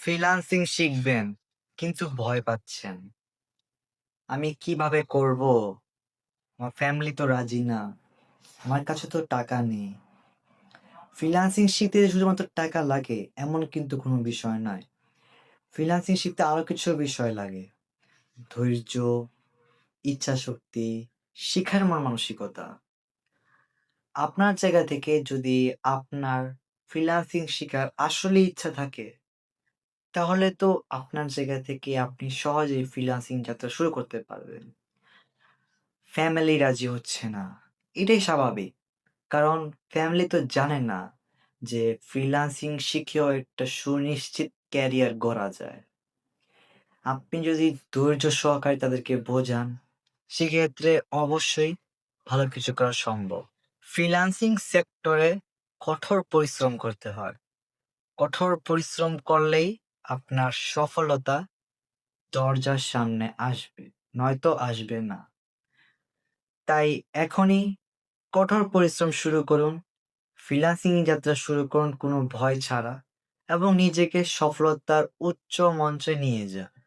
Freelancing শিখবেন, কিন্তু ভয় পাচ্ছেন। আমি কিভাবে করব? আমার ফ্যামিলি তো রাজি না। আমার কাছে তো টাকা নেই। ফ্রিল্যান্সিং শিখতে যে শুধুমাত্র টাকা লাগে এমন কিন্তু কোনো বিষয় নয়। ফ্রিল্যান্সিং শিখতে আরো কিছু বিষয় লাগে। ধৈর্য, ইচ্ছাশক্তি, শিখার মন মানসিকতা। আপনার জায়গা থেকে যদি আপনার ফ্রিল্যান্সিং শিখার আসলেই ইচ্ছা থাকে, তাহলে তো আপনার জায়গা থেকে আপনি সহজেই ফ্রিল্যান্সিং যাত্রা শুরু করতে পারবেন। ফ্যামিলি রাজি হচ্ছে না। এটাই স্বাভাবিক। কারণ ফ্যামিলি তো জানে না যে ফ্রিল্যান্সিং শিখেও একটা সুনিশ্চিত ক্যারিয়ার গড়া যায়। আপনি যদি ধৈর্য সহকারে তাদেরকে বোঝান, সেক্ষেত্রে অবশ্যই ভালো কিছু করা সম্ভব। ফ্রিল্যান্সিং সেক্টরে কঠোর পরিশ্রম করতে হয়। কঠোর পরিশ্রম করলেই আপনার সফলতা দরজার সামনে আসবে, নয়তো আসবে না। তাই এখনই কঠোর পরিশ্রম শুরু করুন, ফ্রিল্যান্সিং যাত্রা শুরু করুন কোনো ভয় ছাড়া এবং নিজেকে সফলতার উচ্চ মঞ্চে নিয়ে যান।